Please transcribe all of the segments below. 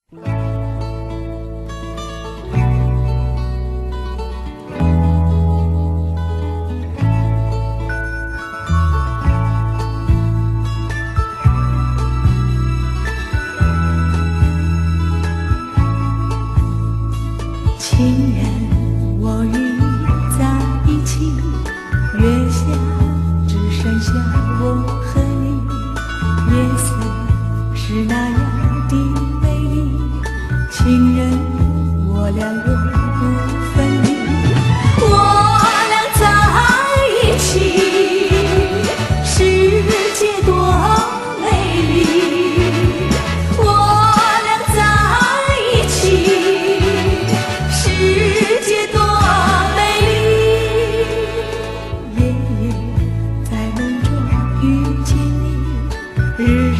情人，我与你在一起，月下只剩下我和你，夜色是那样的美丽，情人，我俩永不分离。我俩在一起，世界多美丽。我俩在一起，世界多美丽。夜夜在梦中遇见你，日日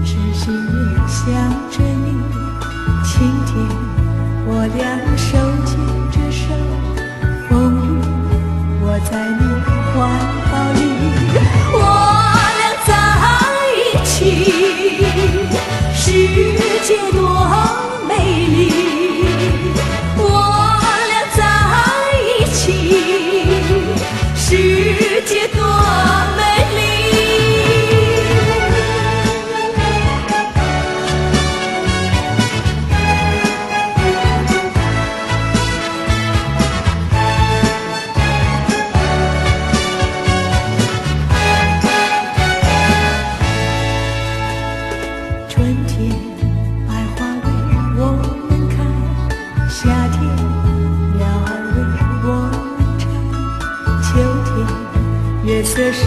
痴心也想着你。晴天，我俩手牵着手，风雨，我在你怀抱里。我俩在一起，世界多美丽。我俩在一起，世界多美丽。春天，百花为我们开；夏天，鸟儿为我们唱；秋天，月色是